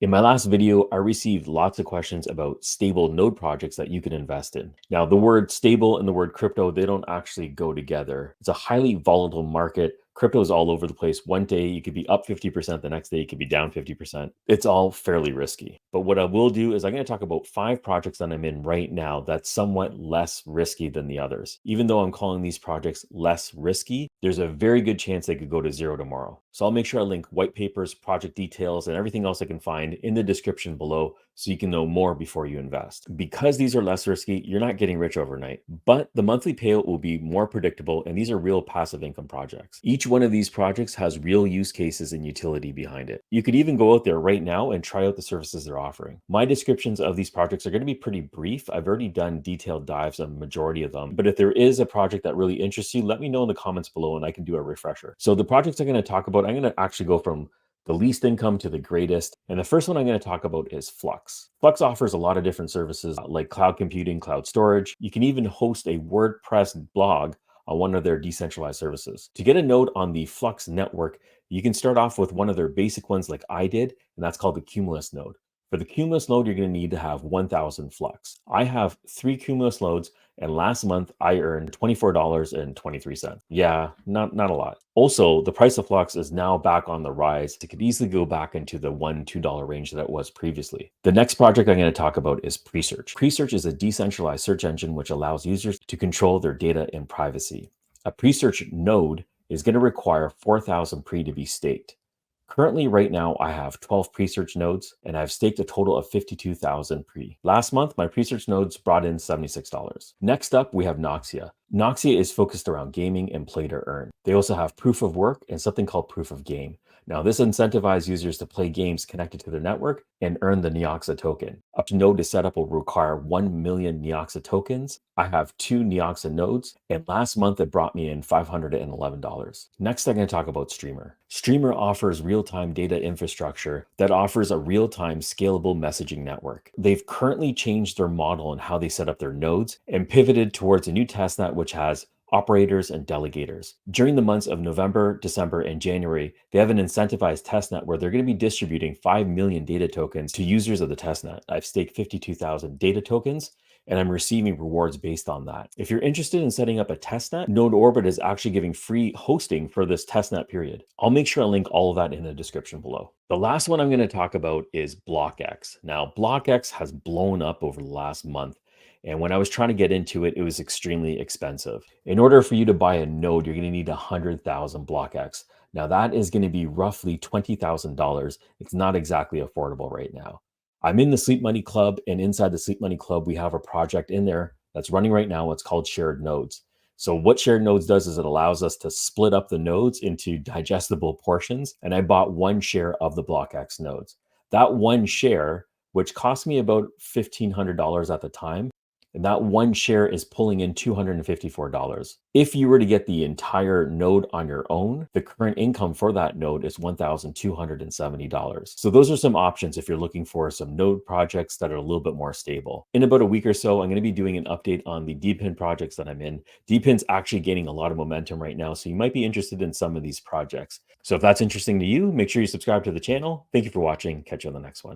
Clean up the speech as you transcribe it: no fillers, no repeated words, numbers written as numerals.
In my last video, I received lots of questions about stable node projects that you can invest in. Now, the word stable and the word crypto, they don't actually go together. It's a highly volatile market. Crypto is all over the place. One day you could be up 50%, the next day you could be down 50%. It's all fairly risky. But what I will do is I'm going to talk about 5 projects that I'm in right now that's somewhat less risky than the others. Even though I'm calling these projects less risky, there's a very good chance they could go to zero tomorrow. So I'll make sure I link white papers, project details, and everything else I can find in the description below so you can know more before you invest. Because these are less risky, you're not getting rich overnight, but the monthly payout will be more predictable, and these are real passive income projects. Each one of these projects has real use cases and utility behind it. You could even go out there right now and try out the services they're offering. My descriptions of these projects are going to be pretty brief. I've already done detailed dives on the majority of them, but if there is a project that really interests you, let me know in the comments below and I can do a refresher. So the projects I'm going to talk about, I'm going to actually go from the least income to the greatest. And the first one I'm going to talk about is Flux. Flux offers a lot of different services like cloud computing, cloud storage. You can even host a WordPress blog on one of their decentralized services. To get a node on the Flux network, you can start off with one of their basic ones like I did, and that's called the Cumulus node. For the Cumulus node, you're going to need to have 1,000 Flux. I have 3 Cumulus nodes, and last month I earned $24.23. Yeah, not a lot. Also, the price of Flux is now back on the rise. It could easily go back into the $1-2 range that it was previously. The next project I'm going to talk about is Presearch. Presearch is a decentralized search engine which allows users to control their data and privacy. A Presearch node is going to require 4,000 pre to be staked. Currently, right now, I have 12 Presearch nodes, and I've staked a total of 52,000 pre. Last month, my Presearch nodes brought in $76. Next up, we have Noxia. Noxia is focused around gaming and play to earn. They also have proof of work and something called proof of game. Now, this incentivizes users to play games connected to their network and earn the Neoxa token. Up to node to set up will require 1 million Neoxa tokens. I have 2 Neoxa nodes, and last month it brought me in $511. Next, I'm going to talk about Streamr. Streamr offers real-time data infrastructure that offers a real-time scalable messaging network. They've currently changed their model on how they set up their nodes and pivoted towards a new testnet which has operators and delegators. During the months of November, December, and January, they have an incentivized testnet where they're going to be distributing 5 million data tokens to users of the testnet. I've staked 52,000 data tokens, and I'm receiving rewards based on that. If you're interested in setting up a testnet, Node Orbit is actually giving free hosting for this testnet period. I'll make sure I link all of that in the description below. The last one I'm going to talk about is BlocX. Now, BlocX has blown up over the last month. And when I was trying to get into it, it was extremely expensive. In order for you to buy a node, you're going to need 100,000 BlocX. Now that is going to be roughly $20,000. It's not exactly affordable right now. I'm in the Sleep Money Club, and inside the Sleep Money Club, we have a project in there that's running right now. It's called Shared Nodes. So what Shared Nodes does is it allows us to split up the nodes into digestible portions. And I bought 1 share of the BlocX nodes. That 1 share, which cost me about $1,500 at the time, and that 1 share is pulling in $254. If you were to get the entire node on your own, the current income for that node is $1,270. So those are some options if you're looking for some node projects that are a little bit more stable. In about a week or so, I'm going to be doing an update on the DPIN projects that I'm in. DPIN's actually gaining a lot of momentum right now, so you might be interested in some of these projects. So if that's interesting to you, make sure you subscribe to the channel. Thank you for watching. Catch you on the next one.